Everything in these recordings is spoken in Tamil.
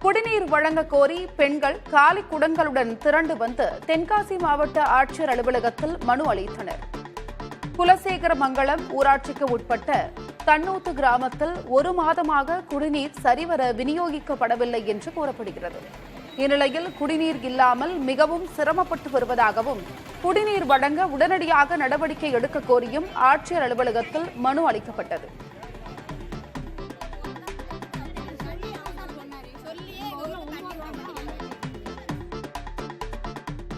குடிநீர் வழங்க கோரி பெண்கள் காலி குடங்களுடன் திரண்டு வந்து தென்காசி மாவட்ட ஆட்சியர் அலுவலகத்தில் மனு அளித்தனர். குலசேகரமங்கலம் ஊராட்சிக்கு உட்பட்ட தன்னூத்து கிராமத்தில் 1 மாதமாக குடிநீர் சரிவர விநியோகிக்கப்படவில்லை என்று கூறப்படுகிறது. இந்நிலையில் குடிநீர் இல்லாமல் மிகவும் சிரமப்பட்டு வருவதாகவும் குடிநீர் வழங்க உடனடியாக நடவடிக்கை எடுக்க கோரியும் ஆட்சியர் அலுவலகத்தில் மனு அளிக்கப்பட்டது.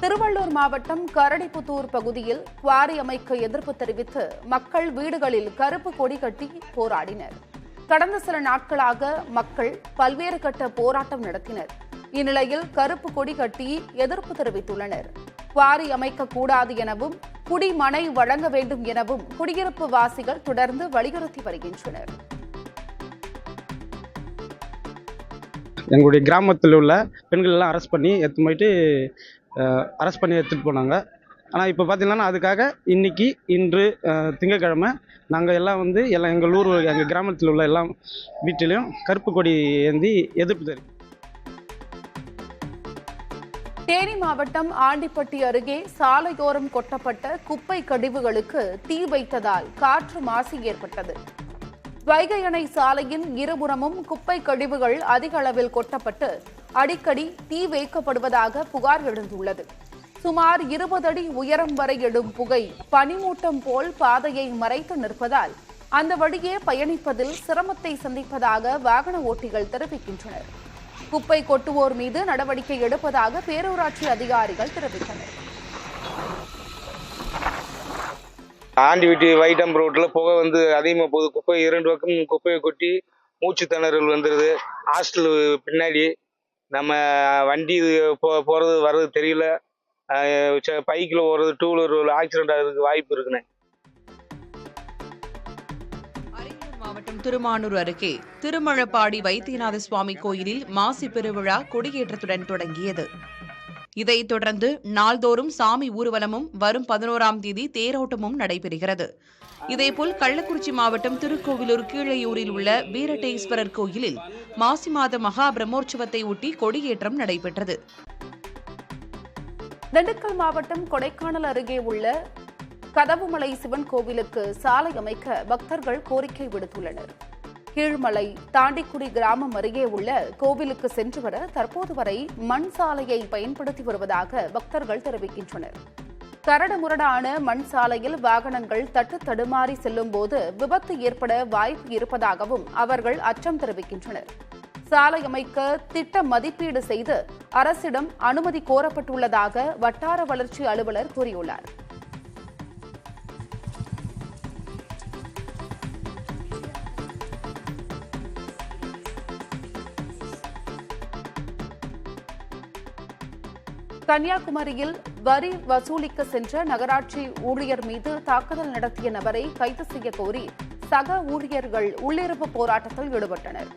திருவள்ளூர் மாவட்டம் கரடிப்புத்தூர் பகுதியில் குவாரி அமைக்க எதிர்ப்பு தெரிவித்து மக்கள் வீடுகளில் கருப்பு கொடி கட்டி போராடினர். கடந்த சில நாட்களாக மக்கள் பல்வேறு கட்ட போராட்டம் நடத்தினர். இந்நிலையில் கருப்பு கொடி கட்டி எதிர்ப்பு தெரிவித்துள்ளனர். குவாரி அமைக்கக்கூடாது எனவும் குடிமனை வழங்க வேண்டும் எனவும் குடியிருப்பு வாசிகள் தொடர்ந்து வலியுறுத்தி வருகின்றனர். எங்களுடைய கிராமத்தில் உள்ள பெண்கள் எல்லாம் அரெஸ்ட் பண்ணி எடுத்துகிட்டு போனாங்க. ஆனால் இப்போ பார்த்தீங்கன்னா அதுக்காக இன்று திங்கட்கிழமை நாங்கள் எல்லாம் எங்கள் கிராமத்தில் உள்ள எல்லா வீட்டிலையும் கருப்பு கொடி ஏந்தி எதிர்ப்பு தெரிவித்தோம். தேனி மாவட்டம் ஆண்டிப்பட்டி அருகே சாலையோரம் கொட்டப்பட்ட குப்பை கழிவுகளுக்கு தீ வைத்ததால் காற்று மாசு ஏற்பட்டது. வைகை அணை சாலையின் இருபுறமும் குப்பை கழிவுகள் அதிக அளவில் கொட்டப்பட்டு அடிக்கடி தீ வைக்கப்படுவதாக புகார் எழுந்துள்ளது. சுமார் 20 அடி உயரம் வரை எழும் புகை பனிமூட்டம் போல் பாதையை மறைத்து நிற்பதால் அந்த வழியே பயணிப்பதில் சிரமத்தை சந்திப்பதாக வாகன ஓட்டிகள் தெரிவிக்கின்றனர். குப்பை கொட்டுவோர் மீது நடவடிக்கை எடுப்பதாக பேரூராட்சி அதிகாரிகள் தெரிவித்தனர். ஆண்டிவிட்டி வைடம் ரோட்ல புகை அதிகமாக போகுது. குப்பை 2 பக்கம் குப்பையை கொட்டி மூச்சு திணறல் வந்துடுது. ஹாஸ்டல் பின்னாடி நம்ம வண்டி போறது வர்றது தெரியல. பைக்கில் போறது, 2 வீலர் ஆக்சிடென்ட் ஆகிறதுக்கு வாய்ப்பு இருக்குண்ணே. அரியலூர் மாவட்டம் திருமானூர் அருகே திருமழப்பாடி வைத்தியநாத சுவாமி கோயிலில் மாசி பெருவிழா கொடியேற்றத்துடன் தொடங்கியது. இதைத் தொடர்ந்து நாள்தோறும் சாமி ஊர்வலமும் வரும் 11ஆம் தேதி தேரோட்டமும் நடைபெறுகிறது. இதேபோல் கள்ளக்குறிச்சி மாவட்டம் திருக்கோவிலூர் கீழையூரில் உள்ள வீரட்டேஸ்வரர் கோயிலில் மாசி மாத மகா பிரம்மோற்சவத்தை ஒட்டி கொடியேற்றம் நடைபெற்றது. திண்டுக்கல் மாவட்டம் கொடைக்கானல் அருகே உள்ள கதவுமலை சிவன் கோவிலுக்கு சாலை அமைக்க பக்தர்கள் கோரிக்கை விடுத்துள்ளனர். கீழ்மலை தாண்டிக்குடி கிராமம் அருகே உள்ள கோவிலுக்கு சென்று வர தற்போது வரை மண் சாலையை பயன்படுத்தி வருவதாக பக்தர்கள் தெரிவிக்கின்றனர். கரடுமுரடான மண் சாலையில் வாகனங்கள் தட்டு தடுமாறி செல்லும் போது விபத்து ஏற்பட வாய்ப்பு இருப்பதாகவும் அவர்கள் அச்சம் தெரிவிக்கின்றனர். சாலை அமைக்க திட்ட மதிப்பீடு செய்து அரசிடம் அனுமதி கோரப்பட்டுள்ளதாக வட்டார வளர்ச்சி அலுவலர் கூறியுள்ளார். கன்னியாகுமரியில் வரி வசூலிக்க சென்ற நகராட்சி ஊழியர் மீது தாக்குதல் நடத்திய நபரை கைது செய்ய கோரி சக ஊழியர்கள் உள்ளிருப்பு போராட்டத்தில் ஈடுபட்டனர்.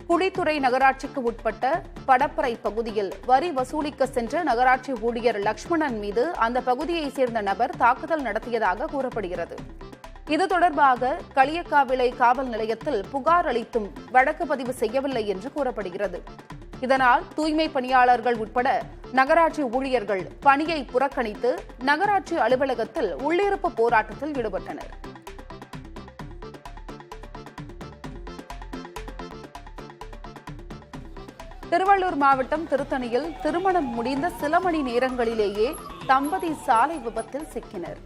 குடித்துறை நகராட்சிக்கு உட்பட்ட படப்பறை பகுதியில் வரி வசூலிக்க சென்ற நகராட்சி ஊழியர் லட்சுமணன் மீது அந்த பகுதியைச் சேர்ந்த நபர் தாக்குதல் நடத்தியதாக கூறப்படுகிறது. இது தொடர்பாக களியக்காவிளை காவல் நிலையத்தில் புகார் அளித்தும் வழக்கு பதிவு செய்யவில்லை என்று கூறப்படுகிறது. இதனால் தூய்மை பணியாளர்கள் உட்பட நகராட்சி ஊழியர்கள் பணியை புறக்கணித்து நகராட்சி அலுவலகத்தில் உள்ளிருப்பு போராட்டத்தில் ஈடுபட்டனர். திருவள்ளூர் மாவட்டம் திருத்தணியில் திருமணம் முடிந்த சில மணி நேரங்களிலேயே தம்பதி சாலை விபத்தில் சிக்கினர்.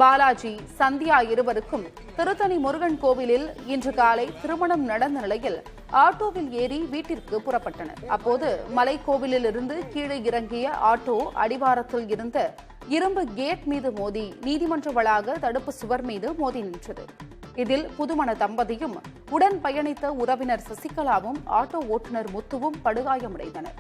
பாலாஜி, சந்தியா இருவருக்கும் திருத்தணி முருகன் கோவிலில் இன்று காலை திருமணம் நடந்த நிலையில் ஆட்டோவில் ஏறி வீட்டிற்கு புறப்பட்டனர். அப்போது மலைக்கோவிலில் இருந்து கீழே இறங்கிய ஆட்டோ அடிவாரத்தில் இருந்த இரும்பு கேட் மீது மோதி நீதிமன்ற வளாக தடுப்பு சுவர் மீது மோதி நின்றது. இதில் புதுமண தம்பதியும் உடன் பயணித்த உறவினர் சசிகலாவும் ஆட்டோ ஓட்டுநர் முத்துவும் படுகாயமடைந்தனர்.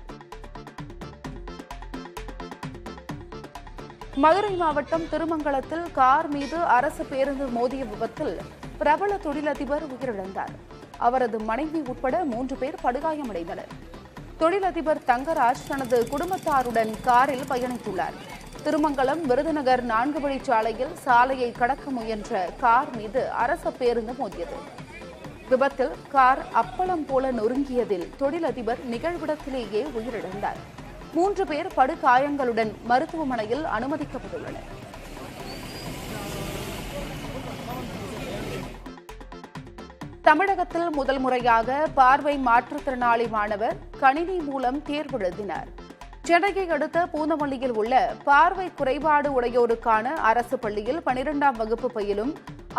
மதுரை மாவட்டம் திருமங்கலத்தில் கார் மீது அரசு பேருந்து மோதிய விபத்தில் பிரபல தொழிலதிபர் உயிரிழந்தார். அவரது மனைவி உட்பட 3 பேர் படுகாயமடைந்தனர். தொழிலதிபர் தங்கராஜ் தனது குடும்பத்தாருடன் காரில் பயணித்துள்ளார். திருமங்கலம் விருதுநகர் 4 வழிச்சாலையில் சாலையை கடக்க முயன்ற கார் மீது அரசு பேருந்து மோதியது. விபத்தில் கார் அப்பளம் போல நொறுங்கியதில் தொழிலதிபர் நிகழ்விடத்திலேயே உயிரிழந்தார். 3 பேர் படுகாயங்களுடன் மருத்துவமனையில் அனுமதிக்கப்பட்டுள்ளனர். தமிழகத்தில் முதல் முறையாக பார்வை மாற்றுத்திறனாளி மாணவர் கணினி மூலம் தேர்வு எழுதினார். சென்னையை அடுத்த பூந்தமல்லியில் உள்ள பார்வை குறைபாடு உடையோருக்கான அரசு பள்ளியில் 12ஆம் வகுப்பு பயிலும்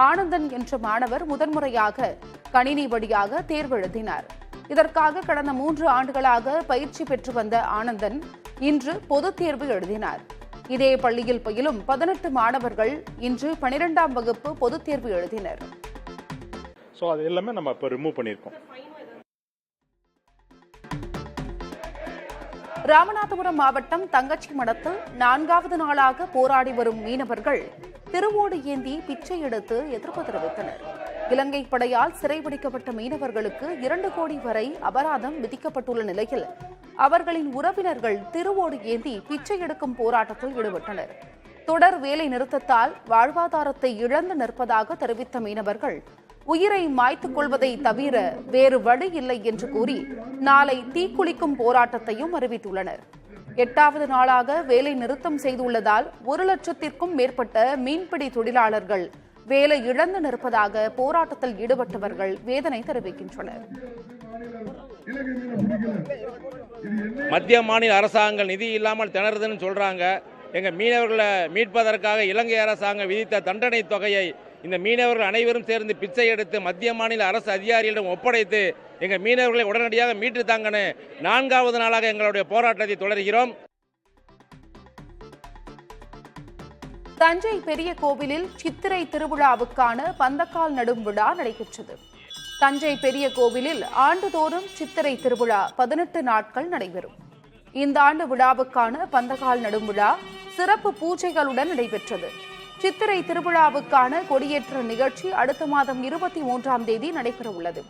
ஆனந்தன் என்ற மாணவர் முதன்முறையாக கணினி வழியாக தேர்வு எழுதினார். இதற்காக கடந்த 3 ஆண்டுகளாக பயிற்சி பெற்று வந்த ஆனந்தன் இன்று பொதுத் தேர்வு எழுதினார். இதே பள்ளியில் பயிலும் 18 மாணவர்கள் இன்று 12ஆம் வகுப்பு பொதுத் தேர்வு எழுதினர். அது எல்லாமே நம்ம இப்போ ரிமூவ் பண்ணியிருக்கோம். ராமநாதபுரம் மாவட்டம் தங்கச்சி மடத்தில் 4வது நாளாக போராடி வரும் மீனவர்கள் திருவோடு ஏந்தி பிச்சை எடுத்து எதிர்ப்பு தெரிவித்தனர். இலங்கை படையால் சிறைபிடிக்கப்பட்ட மீனவர்களுக்கு 2 கோடி வரை அபராதம் விதிக்கப்பட்டுள்ள நிலையில் அவர்களின் உறவினர்கள் திருவோடு ஏந்தி பிச்சை எடுக்கும் போராட்டத்தில் ஈடுபட்டனர். தொடர் வேலை நிறுத்தத்தால் வாழ்வாதாரத்தை இழந்து நிற்பதாக தெரிவித்த மீனவர்கள் உயிரை மாய்த்துக் கொள்வதை தவிர வேறு வழி இல்லை என்று கூறி நாளை தீக்குளிக்கும் போராட்டத்தையும் அறிவித்துள்ளனர். 8வது நாளாக வேலை நிறுத்தம் செய்துள்ளதால் 1 லட்சத்திற்கும் மேற்பட்ட மீன்பிடி தொழிலாளர்கள் வேலை இழந்து நிற்பதாக போராட்டத்தில் ஈடுபட்டவர்கள் வேதனை தெரிவிக்கின்றனர். மத்திய மாநில அரசாங்கம் நிதி இல்லாமல் திணறுதுன்னு சொல்றாங்க. எங்க மீனவர்களை மீட்பதற்காக இலங்கை அரசாங்கம் விதித்த தண்டனை தொகையை இந்த மீனவர்கள் அனைவரும் சேர்ந்து பிச்சை எடுத்து மத்திய மாநில அரசு அதிகாரிகளிடம் ஒப்படைத்து எங்கள் மீனவர்களை உடனடியாக மீட்டு தாங்கன்னு 4வது நாளாக எங்களுடைய போராட்டத்தை தொடர்கிறோம். தஞ்சை பெரிய கோவிலில் சித்திரை திருவிழாவுக்கான பந்தக்கால் நடும் விழா நடைபெற்றது. தஞ்சை பெரிய கோவிலில் ஆண்டுதோறும் சித்திரை திருவிழா 18 நாட்கள் நடைபெறும். இந்த ஆண்டு விழாவுக்கான பந்தக்கால் நடும் விழா சிறப்பு பூஜைகளுடன் நடைபெற்றது. சித்திரை திருவிழாவுக்கான கொடியேற்ற நிகழ்ச்சி அடுத்த மாதம் 23ஆம் தேதி நடைபெறவுள்ளது.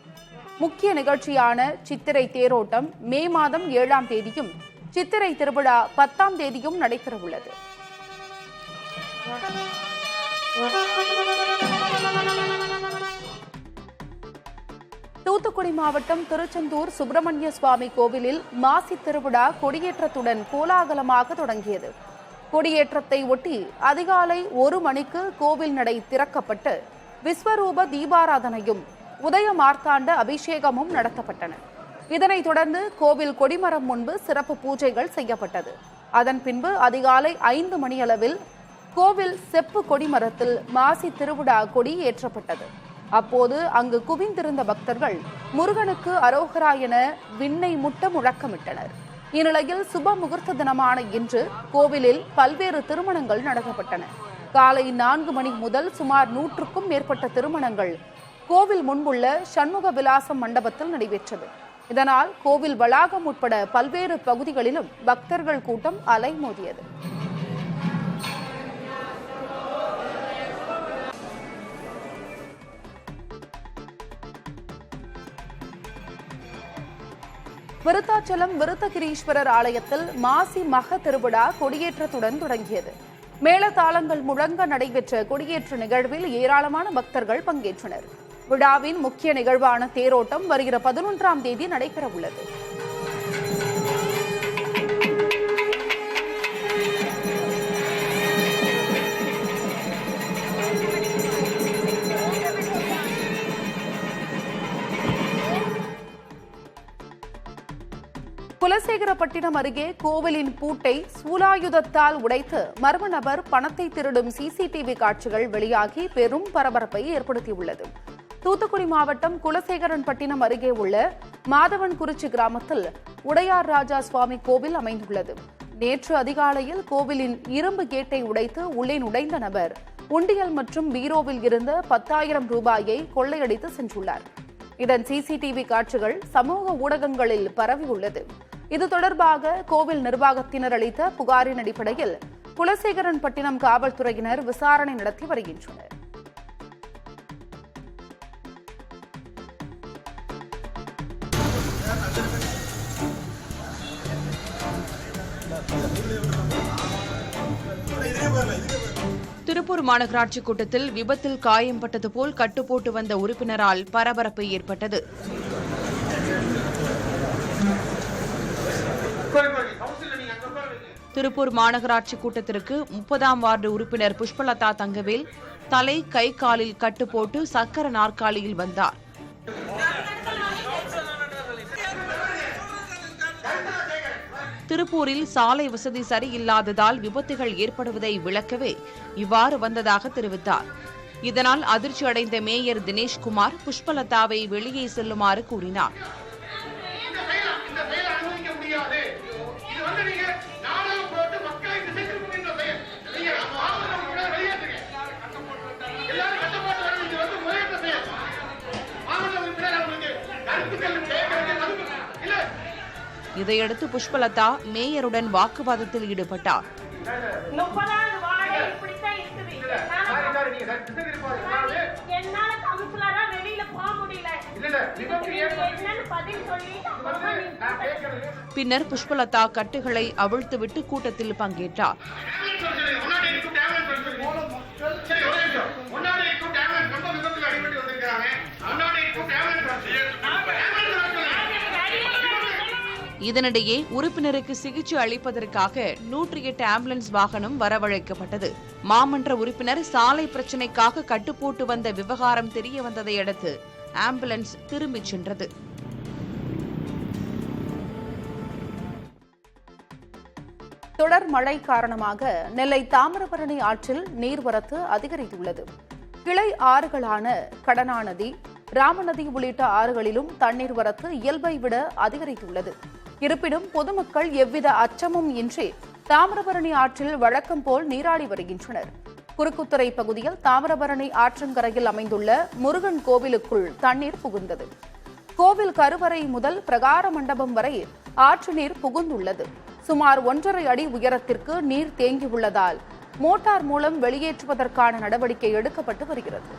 முக்கிய நிகழ்ச்சியான சித்திரை தேரோட்டம் மே மாதம் 7ஆம் தேதியும் சித்திரை திருவிழா 10ஆம் தேதியும் நடைபெறவுள்ளது. தூத்துக்குடி மாவட்டம் திருச்செந்தூர் சுப்பிரமணிய சுவாமி கோவிலில் மாசி திருவிழா கொடியேற்றத்துடன் கோலாகலமாக தொடங்கியது. கொடியேற்றத்தை ஒட்டி அதிகாலை 1 மணிக்கு கோவில் நடை திறக்கப்பட்டு விஸ்வரூப தீபாராதனையும் உதய மார்த்தாண்ட அபிஷேகமும் நடத்தப்பட்டன. இதனைத் தொடர்ந்து கோவில் கொடிமரம் முன்பு சிறப்பு பூஜைகள் செய்யப்பட்டது. அதன் பின்பு அதிகாலை 5 மணியளவில் கோவில் செப்பு கொடிமரத்தில் மாசி திருவிழா கொடி ஏற்றப்பட்டது. அப்போது அங்கு குவிந்திருந்த பக்தர்கள் முருகனுக்கு அரோகரா என விண்ணை முட்ட முழக்கமிட்டனர். இந்நிலையில் சுப முகூர்த்த தினமான இன்று கோவிலில் பல்வேறு திருமணங்கள் நடத்தப்பட்டன. காலை 4 மணி முதல் சுமார் 100க்கும் மேற்பட்ட திருமணங்கள் கோவில் முன்புள்ள சண்முக விலாசம் மண்டபத்தில் நடைபெற்றது. இதனால் கோவில் வளாகம் உட்பட பல்வேறு பகுதிகளிலும் பக்தர்கள் கூட்டம் அலைமோதியது. விருத்தாச்சலம் விருத்தகிரீஸ்வரர் ஆலயத்தில் மாசி மக திருவிழா கொடியேற்றத்துடன் தொடங்கியது. மேளதாளங்கள் முழங்க நடைபெற்ற கொடியேற்ற நிகழ்வில் ஏராளமான பக்தர்கள் பங்கேற்றனர். விழாவின் முக்கிய நிகழ்வான தேரோட்டம் வருகிற 11ஆம் தேதி நடைபெறவுள்ளது. குலசேகரப்பட்டினம் அருகே கோவிலின் பூட்டை சூலாயுதத்தால் உடைத்து மர்ம நபர் பணத்தை திருடும் சிசிடிவி காட்சிகள் வெளியாகி பெரும் பரபரப்பை ஏற்படுத்தியுள்ளது. தூத்துக்குடி மாவட்டம் குலசேகரன்பட்டினம் அருகே உள்ள மாதவன்குறிச்சி கிராமத்தில் உடையார் ராஜா சுவாமி கோவில் அமைந்துள்ளது. நேற்று அதிகாலையில் கோவிலின் இரும்பு கேட்டை உடைத்து உள்ளே நுழைந்த நபர் உண்டியல் மற்றும் பீரோவில் இருந்த 10,000 ரூபாயை கொள்ளையடித்து சென்றுள்ளார். இதன் சிசிடிவி காட்சிகள் சமூக ஊடகங்களில் பரவியுள்ளது. இது தொடர்பாக கோவில் நிர்வாகத்தினர் அளித்த புகாரின் அடிப்படையில் குலசேகரன்பட்டினம் காவல்துறையினர் விசாரணை நடத்தி வருகின்றனர். இதே திருப்பூர் மாநகராட்சி கூட்டத்தில் விபத்தில் காயம்பட்டது போல் கட்டுப்போட்டு வந்த உறுப்பினரால் பரபரப்பு ஏற்பட்டது. திருப்பூர் மாநகராட்சி கூட்டத்திற்கு 30ஆம் வார்டு உறுப்பினர் புஷ்பலதா தங்கவேல் தலை கை காலில் கட்டுப்போட்டு சக்கர நாற்காலியில் வந்தார். திருப்பூரில் சாலை வசதி சரியில்லாததால் விபத்துகள் ஏற்படுவதை விளக்கவே இவ்வாறு வந்ததாக தெரிவித்தார். இதனால் அதிர்ச்சி அடைந்த மேயர் தினேஷ்குமார் புஷ்பலதாவை வெளியே செல்லுமாறு கூறினார். இதையடுத்து புஷ்பலதா மேயருடன் வாக்குவாதத்தில் ஈடுபட்டார். பின்னர் புஷ்பலதா கட்டுகளை அவிழ்த்துவிட்டு கூட்டத்தில் பங்கேற்றார். இதனிடையே உறுப்பினருக்கு சிகிச்சை அளிப்பதற்காக 108 ஆம்புலன்ஸ் வாகனம் வரவழைக்கப்பட்டது. மாமன்ற உறுப்பினர் சாலை பிரச்சினைக்காக கட்டுப்போட்டு வந்த விவகாரம் தெரிய வந்ததை அடுத்து ஆம்புலன்ஸ் திரும்பிச் சென்றது. தொடர் மழை காரணமாக நெல்லை தாமிரபரணி ஆற்றில் நீர்வரத்து அதிகரித்துள்ளது. கிளை ஆறுகளான கடனாநதி, ராமநதி உள்ளிட்ட ஆறுகளிலும் தண்ணீர் வரத்து இயல்பை விட அதிகரித்துள்ளது. இருப்பினும் பொதுமக்கள் எவ்வித அச்சமும் இன்றி தாமிரபரணி ஆற்றில் வழக்கம் போல் நீராடி வருகின்றனர். குறுக்குத்துறை பகுதியில் தாமிரபரணி ஆற்றங்கரையில் அமைந்துள்ள முருகன் கோவிலுக்குள் தண்ணீர் புகுந்தது. கோவில் கருவறை முதல் பிரகார மண்டபம் வரை ஆற்று நீர் புகுந்துள்ளது. சுமார் 1.5 அடி உயரத்திற்கு நீர் தேங்கியுள்ளதால் மோட்டார் மூலம் வெளியேற்றுவதற்கான நடவடிக்கை எடுக்கப்பட்டு வருகிறது.